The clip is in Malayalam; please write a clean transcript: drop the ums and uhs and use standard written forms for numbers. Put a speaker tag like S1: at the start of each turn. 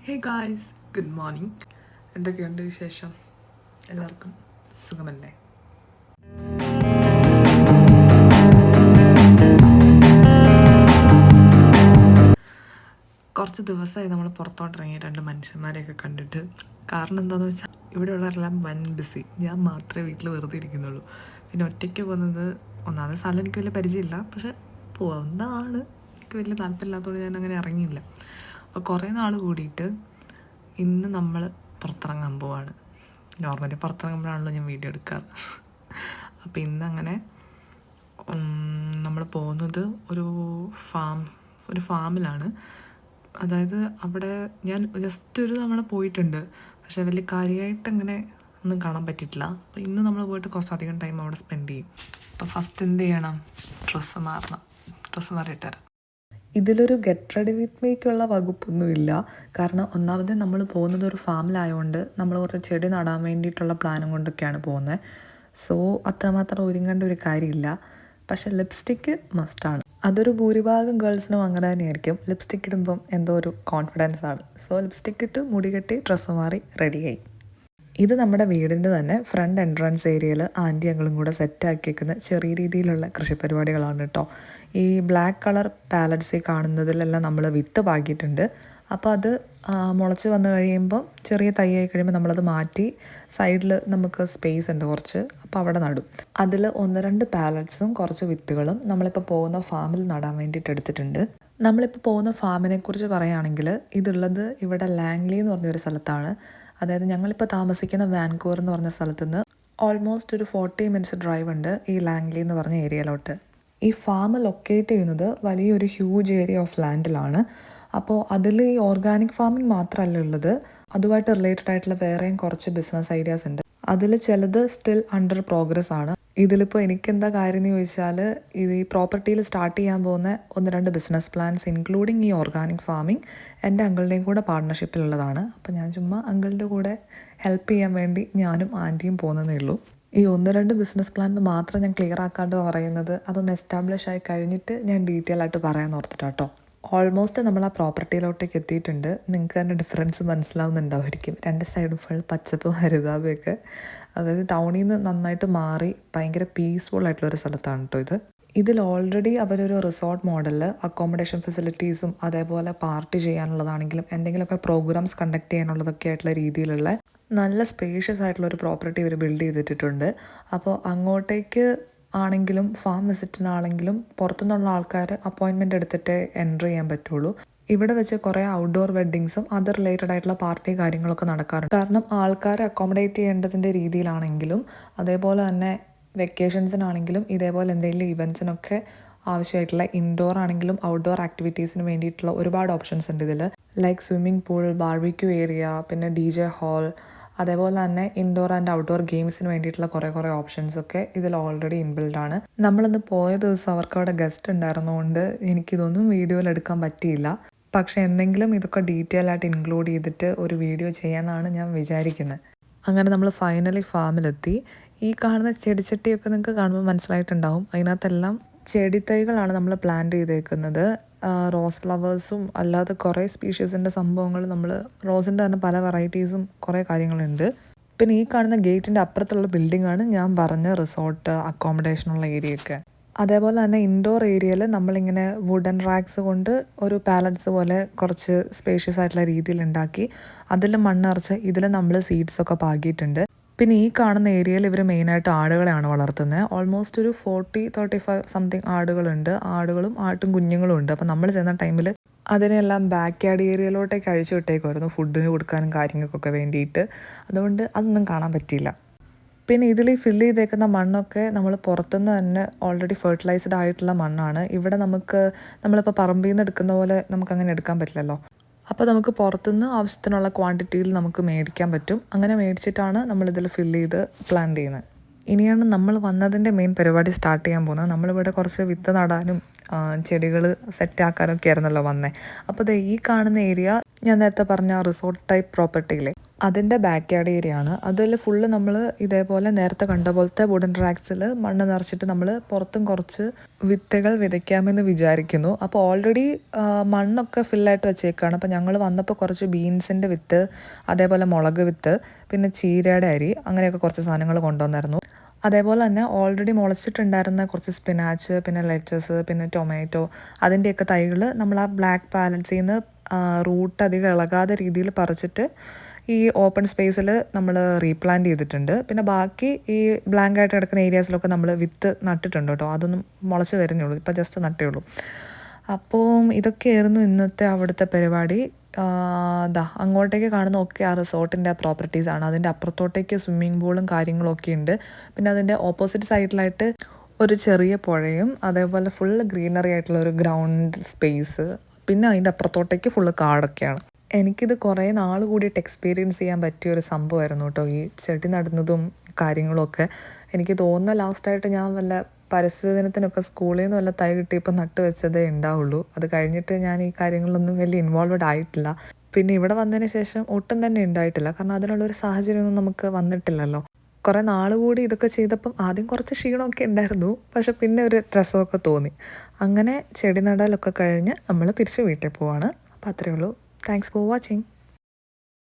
S1: Hey guys, good morning. എന്തൊക്കെയുണ്ട് വിശേഷം? എല്ലാവർക്കും സുഖമല്ലേ? കുറച്ച് ദിവസമായി നമ്മൾ പുറത്തോട്ടിറങ്ങി രണ്ട് മനുഷ്യന്മാരെയൊക്കെ കണ്ടിട്ട്. കാരണം എന്താണെന്ന് വെച്ചാൽ ഇവിടെയുള്ളവരെല്ലാം വൻ ബിസി. ഞാൻ മാത്രമേ വീട്ടിൽ വെറുതെ ഇരിക്കുന്നുള്ളൂ. പിന്നെ ഒറ്റയ്ക്ക് പോകുന്നത് ഒന്നാമത് സ്ഥലം എനിക്ക് വലിയ പരിചയമില്ല, പക്ഷെ പോകുന്നതാണ്. എനിക്ക് വലിയ താല്പര്യമില്ലാത്തതുകൊണ്ട് ഞാൻ അങ്ങനെ ഇറങ്ങിയില്ല. അപ്പോൾ കുറേ നാൾ കൂടിയിട്ട് ഇന്ന് നമ്മൾ പുറത്തിറങ്ങാൻ പോവാണ്. നോർമലി പുറത്തിറങ്ങുമ്പോഴാണല്ലോ ഞാൻ വീഡിയോ എടുക്കാറ്. അപ്പോൾ ഇന്നങ്ങനെ നമ്മൾ പോകുന്നത് ഒരു ഫാമിലാണ്. അതായത് അവിടെ ഞാൻ ജസ്റ്റ് ഒരു തവണ പോയിട്ടുണ്ട്, പക്ഷേ വലിയ കാര്യമായിട്ട് അങ്ങനെ ഒന്നും കാണാൻ പറ്റിയിട്ടില്ല. അപ്പോൾ ഇന്ന് നമ്മൾ പോയിട്ട് കുറച്ചധികം ടൈം അവിടെ സ്പെൻഡ് ചെയ്യും. അപ്പോൾ ഫസ്റ്റ് എന്ത് ചെയ്യണം? ഡ്രസ്സ് മാറിയിട്ട് തരാം. ഇതിലൊരു ഗെറ്റ് റെഡി വിത്ത് മീക്കുള്ള വകുപ്പൊന്നുമില്ല. കാരണം ഒന്നാമത് നമ്മൾ പോകുന്നത് ഒരു ഫാമിലായതുകൊണ്ട് നമ്മൾ കുറച്ച് ചെടി നടാൻ വേണ്ടിയിട്ടുള്ള പ്ലാനും കൊണ്ടൊക്കെയാണ് പോകുന്നത്. സോ അത്രമാത്രം ഒരുങ്ങേണ്ട ഒരു കാര്യമില്ല. പക്ഷേ ലിപ്സ്റ്റിക്ക് മസ്റ്റാണ്. അതൊരു ഭൂരിഭാഗം ഗേൾസിനും അങ്ങനെ തന്നെയായിരിക്കും. ലിപ്സ്റ്റിക്ക് ഇടുമ്പം എന്തോ ഒരു കോൺഫിഡൻസ് ആണ്. സോ ലിപ്സ്റ്റിക്ക് ഇട്ട് മുടി കെട്ടി ഡ്രസ്സ് മാറി റെഡിയായി. ഇത് നമ്മുടെ വീടിൻ്റെ തന്നെ ഫ്രണ്ട് എൻട്രൻസ് ഏരിയയിൽ ആൻറ്റി ഞങ്ങളും കൂടെ സെറ്റാക്കിയേക്കുന്ന ചെറിയ രീതിയിലുള്ള കൃഷിപ്പരിപാടികളാണ് കേട്ടോ. ഈ ബ്ലാക്ക് കളർ പാലറ്റ്സിൽ കാണുന്നതിലെല്ലാം നമ്മൾ വിത്ത് പാകിയിട്ടുണ്ട്. അപ്പോൾ അത് മുളച്ച് വന്നു കഴിയുമ്പോൾ ചെറിയ തൈയായി കഴിയുമ്പോൾ നമ്മളത് മാറ്റി സൈഡിൽ നമുക്ക് സ്പേസ് ഉണ്ട് കുറച്ച്, അപ്പോൾ അവിടെ നടും. അതിൽ 1-2 പാലറ്റ്സും കുറച്ച് വിത്തുകളും നമ്മളിപ്പോൾ പോകുന്ന ഫാമിൽ നടാൻ വേണ്ടിയിട്ട് എടുത്തിട്ടുണ്ട്. നമ്മളിപ്പോൾ പോകുന്ന ഫാമിനെ കുറിച്ച് പറയുകയാണെങ്കിൽ ഇതുള്ളത് ഇവിടെ ലാംഗ്ലി എന്ന് പറഞ്ഞൊരു സ്ഥലത്താണ്. അതായത് ഞങ്ങളിപ്പോൾ താമസിക്കുന്ന വാൻകൂവർ എന്ന് പറഞ്ഞ സ്ഥലത്തു നിന്ന് ഓൾമോസ്റ്റ് ഒരു 40 മിനിറ്റ്സ് ഡ്രൈവ് ഉണ്ട് ഈ ലാംഗ്ലി എന്ന് പറഞ്ഞ ഏരിയയിലോട്ട്. ഈ ഫാം ലൊക്കേറ്റ് ചെയ്യുന്നത് വലിയൊരു ഹ്യൂജ് ഏരിയ ഓഫ് ലാൻഡിലാണ്. അപ്പോൾ അതിൽ ഈ ഓർഗാനിക് ഫാമിംഗ് മാത്രമല്ല ഉള്ളത്, അതുമായിട്ട് റിലേറ്റഡ് ആയിട്ടുള്ള വേറെയും കുറച്ച് ബിസിനസ് ഐഡിയാസ് ഉണ്ട്. അതിൽ ചിലത് സ്റ്റിൽ അണ്ടർ പ്രോഗ്രസ് ആണ്. ഇതിലിപ്പോൾ എനിക്കെന്താ കാര്യം എന്ന് ചോദിച്ചാൽ, ഇത് ഈ പ്രോപ്പർട്ടിയിൽ സ്റ്റാർട്ട് ചെയ്യാൻ പോകുന്ന 1-2 ബിസിനസ് പ്ലാൻസ് ഇൻക്ലൂഡിങ് ഈ ഓർഗാനിക് ഫാമിംഗ് എൻ്റെ അങ്കിളിൻ്റെയും കൂടെ പാർട്ട്ണർഷിപ്പിലുള്ളതാണ്. അപ്പോൾ ഞാൻ ചുമ്മാ അങ്കിളിൻ്റെ കൂടെ ഹെൽപ്പ് ചെയ്യാൻ വേണ്ടി ഞാനും ആൻറ്റിയും പോകുന്നതേ ഉള്ളൂ. ഈ 1-2 ബിസിനസ് പ്ലാൻ മാത്രം ഞാൻ ക്ലിയർ ആക്കാണ്ട് പറയുന്നത്, അതൊന്ന് എസ്റ്റാബ്ലിഷ് ആയി കഴിഞ്ഞിട്ട് ഞാൻ ഡീറ്റെയിൽ ആയിട്ട് പറയാൻ ഓർത്തിട്ടാട്ടോ. ഓൾമോസ്റ്റ് നമ്മൾ ആ പ്രോപ്പർട്ടിയിലോട്ടേക്ക് എത്തിയിട്ടുണ്ട്. നിങ്ങൾക്ക് തന്നെ ഡിഫറൻസ് മനസ്സിലാവുന്നുണ്ടാവുമായിരിക്കും. 2 സൈഡും ഫുൾ പച്ചപ്പും ഹരിതാപയൊക്കെ. അതായത് ടൗണിൽ നിന്ന് നന്നായിട്ട് മാറി ഭയങ്കര പീസ്ഫുൾ ആയിട്ടുള്ളൊരു സ്ഥലത്താണ് കേട്ടോ ഇത്. ഇതിൽ ഓൾറെഡി അവരൊരു റിസോർട്ട് മോഡലിൽ അക്കോമഡേഷൻ ഫെസിലിറ്റീസും അതേപോലെ പാർട്ടി ചെയ്യാനുള്ളതാണെങ്കിലും എന്തെങ്കിലുമൊക്കെ പ്രോഗ്രാംസ് കണ്ടക്ട് ചെയ്യാനുള്ളതൊക്കെ ആയിട്ടുള്ള രീതിയിലുള്ള നല്ല സ്പേഷ്യസ് ആയിട്ടുള്ളൊരു പ്രോപ്പർട്ടി ഇവർ ബിൽഡ് ചെയ്തിട്ടുണ്ട്. അപ്പോൾ അങ്ങോട്ടേക്ക് ആണെങ്കിലും ഫാം വിസിറ്റിനാണെങ്കിലും പുറത്തുനിന്നുള്ള ആൾക്കാർ അപ്പോയിൻമെൻ്റ് എടുത്തിട്ടേ എൻ്റർ ചെയ്യാൻ പറ്റുള്ളൂ. ഇവിടെ വെച്ച് കുറേ ഔട്ട്ഡോർ വെഡ്ഡിങ്സും അത് റിലേറ്റഡ് ആയിട്ടുള്ള പാർട്ടി കാര്യങ്ങളൊക്കെ നടക്കാറുണ്ട്. കാരണം ആൾക്കാരെ അക്കോമഡേറ്റ് ചെയ്യേണ്ടതിൻ്റെ രീതിയിലാണെങ്കിലും അതേപോലെ തന്നെ വെക്കേഷൻസിനാണെങ്കിലും ഇതേപോലെ എന്തെങ്കിലും ഇവൻറ്റ്സിനൊക്കെ ആവശ്യമായിട്ടുള്ള ഇൻഡോർ ആണെങ്കിലും ഔട്ട്ഡോർ ആക്ടിവിറ്റീസിന് വേണ്ടിയിട്ടുള്ള ഒരുപാട് ഓപ്ഷൻസ് ഉണ്ട് ഇതിൽ. Like swimming pool, barbecue area, പിന്നെ DJ ഹാൾ, അതേപോലെ തന്നെ ഇൻഡോർ ആൻഡ് ഔട്ട്ഡോർ ഗെയിംസിന് വേണ്ടിയിട്ടുള്ള കുറേ ഓപ്ഷൻസൊക്കെ ഇതിൽ ഓൾറെഡി ഇൻബിൽഡാണ്. നമ്മളിന്ന് പോയ ദിവസം അവർക്ക് അവിടെ ഗസ്റ്റ് ഉണ്ടായിരുന്നതുകൊണ്ട് എനിക്കിതൊന്നും വീഡിയോയിൽ എടുക്കാൻ പറ്റിയില്ല. പക്ഷേ എന്തെങ്കിലും ഇതൊക്കെ ഡീറ്റെയിൽ ആയിട്ട് ഇൻക്ലൂഡ് ചെയ്തിട്ട് ഒരു വീഡിയോ ചെയ്യാമെന്നാണ് ഞാൻ വിചാരിക്കുന്നത്. അങ്ങനെ നമ്മൾ ഫൈനലി ഫാമിലെത്തി. ഈ കാണുന്ന ചെടിച്ചട്ടിയൊക്കെ നിങ്ങൾക്ക് കാണുമ്പോൾ മനസ്സിലായിട്ടുണ്ടാവും. അതിനകത്തെല്ലാം ചെടിത്തൈകളാണ് നമ്മൾ പ്ലാൻ ചെയ്തേക്കുന്നത്. റോസ് ഫ്ലവേഴ്സും അല്ലാതെ കുറേ സ്പീഷീസിൻ്റെ സംഭവങ്ങൾ, നമ്മൾ റോസിൻ്റെ തന്നെ പല വെറൈറ്റീസും കുറേ കാര്യങ്ങളുണ്ട്. പിന്നെ ഈ കാണുന്ന ഗേറ്റിൻ്റെ അപ്പുറത്തുള്ള ബിൽഡിങ്ങാണ് ഞാൻ പറഞ്ഞ റിസോർട്ട് അക്കോമഡേഷനുള്ള ഏരിയയൊക്കെ. അതേപോലെ തന്നെ ഇൻഡോർ ഏരിയയിൽ നമ്മളിങ്ങനെ വുഡൻ റാക്സ് കൊണ്ട് ഒരു പാലറ്റ്സ് പോലെ കുറച്ച് സ്പേഷ്യസ് ആയിട്ടുള്ള രീതിയിൽ ഉണ്ടാക്കി അതിൽ മണ്ണറച്ച് ഇതിൽ നമ്മൾ സീഡ്സൊക്കെ പാകിയിട്ടുണ്ട്. പിന്നെ ഈ കാണുന്ന ഏരിയയിൽ ഇവർ മെയിനായിട്ട് ആടുകളെയാണ് വളർത്തുന്നത്. ഓൾമോസ്റ്റ് ഒരു 40-35 സംതിങ് ആടുകളുണ്ട്. ആടുകളും ആട്ടും കുഞ്ഞുങ്ങളും ഉണ്ട്. അപ്പോൾ നമ്മൾ ചെന്ന ടൈമിൽ അതിനെല്ലാം ബാക്ക് യാർഡ് ഏരിയയിലോട്ടേക്ക് അഴിച്ചു വിട്ടേക്കുമായിരുന്നു ഫുഡിന് കൊടുക്കാനും കാര്യങ്ങൾക്കൊക്കെ വേണ്ടിയിട്ട്. അതുകൊണ്ട് അതൊന്നും കാണാൻ പറ്റിയില്ല. പിന്നെ ഇതിൽ ഫില്ല് ചെയ്തേക്കുന്ന മണ്ണൊക്കെ നമ്മൾ പുറത്തുനിന്ന് തന്നെ ഓൾറെഡി ഫെർട്ടിലൈസ്ഡ് ആയിട്ടുള്ള മണ്ണാണ്. ഇവിടെ നമ്മളിപ്പോൾ പറമ്പിൽ നിന്ന് എടുക്കുന്ന പോലെ നമുക്കങ്ങനെ എടുക്കാൻ പറ്റില്ലല്ലോ. അപ്പോൾ നമുക്ക് പുറത്തുനിന്ന് ആവശ്യത്തിനുള്ള ക്വാണ്ടിറ്റിയിൽ നമുക്ക് മേടിക്കാൻ പറ്റും. അങ്ങനെ മേടിച്ചിട്ടാണ് നമ്മളിതിൽ ഫില്ല് ചെയ്ത് പ്ലാൻ ചെയ്യുന്നത്. ഇനിയാണ് നമ്മൾ വന്നതിൻ്റെ മെയിൻ പരിപാടി സ്റ്റാർട്ട് ചെയ്യാൻ പോകുന്നത്. നമ്മളിവിടെ കുറച്ച് വിത്ത് നടാനും ചെടികൾ സെറ്റാക്കാനൊക്കെ ആയിരുന്നല്ലോ വന്നത്. അപ്പോൾ ഈ കാണുന്ന ഏരിയ ഞാൻ നേരത്തെ പറഞ്ഞ റിസോർട്ട് ടൈപ്പ് പ്രോപ്പർട്ടിയിലെ അതിൻ്റെ ബാക്ക് യാർഡ് ഏരിയ ആണ്. അതിൽ ഫുള്ള് നമ്മൾ ഇതേപോലെ നേരത്തെ കണ്ട പോലത്തെ വുഡൻ ട്രാക്സിൽ മണ്ണ് നിറച്ചിട്ട് നമ്മൾ പുറത്തും കുറച്ച് വിത്തുകൾ വിതയ്ക്കാമെന്ന് വിചാരിക്കുന്നു. അപ്പോൾ ഓൾറെഡി മണ്ണൊക്കെ ഫില്ലായിട്ട് വെച്ചേക്കാണ്. അപ്പോൾ ഞങ്ങൾ വന്നപ്പോൾ കുറച്ച് ബീൻസിൻ്റെ വിത്ത്, അതേപോലെ മുളക് വിത്ത്, പിന്നെ ചീരയുടെ അരി, അങ്ങനെയൊക്കെ കുറച്ച് സാധനങ്ങൾ കൊണ്ടുവന്നായിരുന്നു. അതേപോലെ തന്നെ ഓൾറെഡി മുളച്ചിട്ടുണ്ടായിരുന്ന കുറച്ച് സ്പിനാച്ച്, പിന്നെ ലെറ്റസ്, പിന്നെ ടൊമാറ്റോ, അതിൻ്റെയൊക്കെ തൈകൾ നമ്മൾ ആ ബ്ലാക്ക് പാലൻസിൽ നിന്ന് റൂട്ട് അധികം ഇളകാതെ രീതിയിൽ പറിച്ചിട്ട് ഈ ഓപ്പൺ സ്പേസിൽ നമ്മൾ റീപ്ലാന്റ് ചെയ്തിട്ടുണ്ട്. പിന്നെ ബാക്കി ഈ ബ്ലാങ്ക് ആയിട്ട് കിടക്കുന്ന ഏരിയാസിലൊക്കെ നമ്മൾ വിത്ത് നട്ടിട്ടുണ്ട് കേട്ടോ. അതൊന്നും മുളച്ച് വരുന്നേ ഉള്ളൂ, ഇപ്പോൾ ജസ്റ്റ് നട്ടേ ഉള്ളൂ. അപ്പോൾ ഇതൊക്കെയായിരുന്നു ഇന്നത്തെ അവിടുത്തെ പരിപാടി. അങ്ങോട്ടേക്ക് കാണുന്ന ഒക്കെ ആ റിസോർട്ടിൻ്റെ പ്രോപ്പർട്ടീസാണ്. അതിൻ്റെ അപ്പുറത്തോട്ടേക്ക് സ്വിമ്മിംഗ് പൂളും കാര്യങ്ങളൊക്കെ ഉണ്ട്. പിന്നെ അതിൻ്റെ ഓപ്പോസിറ്റ് സൈഡിലായിട്ട് ഒരു ചെറിയ പുഴയും, അതേപോലെ ഫുള്ള് ഗ്രീനറി ആയിട്ടുള്ള ഒരു ഗ്രൗണ്ട് സ്പേസ്, പിന്നെ അതിൻ്റെ അപ്പുറത്തോട്ടേക്ക് ഫുള്ള് കാടൊക്കെയാണ്. എനിക്കിത് കുറേ നാൾ കൂടിയിട്ട് എക്സ്പീരിയൻസ് ചെയ്യാൻ പറ്റിയ ഒരു സംഭവമായിരുന്നു കേട്ടോ, ഈ ചെടി നടുന്നതും കാര്യങ്ങളൊക്കെ. എനിക്ക് തോന്നുന്ന ലാസ്റ്റായിട്ട് ഞാൻ വല്ല പരിസ്ഥിതി ദിനത്തിനൊക്കെ സ്കൂളിൽ നിന്ന് വല്ല തൈ കിട്ടിയപ്പോൾ നട്ട് വെച്ചതേ ഉണ്ടാവുള്ളൂ. അത് കഴിഞ്ഞിട്ട് ഞാൻ ഈ കാര്യങ്ങളിലൊന്നും വലിയ ഇൻവോൾവഡ് ആയിട്ടില്ല. പിന്നെ ഇവിടെ വന്നതിന് ശേഷം ഒട്ടും തന്നെ ഉണ്ടായിട്ടില്ല, കാരണം അതിനുള്ളൊരു സാഹചര്യമൊന്നും നമുക്ക് വന്നിട്ടില്ലല്ലോ. കുറേ നാൾ കൂടി ഇതൊക്കെ ചെയ്തപ്പം ആദ്യം കുറച്ച് ക്ഷീണമൊക്കെ ഉണ്ടായിരുന്നു, പക്ഷെ പിന്നെ ഒരു രസമൊക്കെ തോന്നി. അങ്ങനെ ചെടി നടലൊക്കെ കഴിഞ്ഞ് നമ്മൾ തിരിച്ച് വീട്ടിൽ പോവാണ്. അപ്പോൾ അത്രയേ ഉള്ളൂ. Thanks for watching.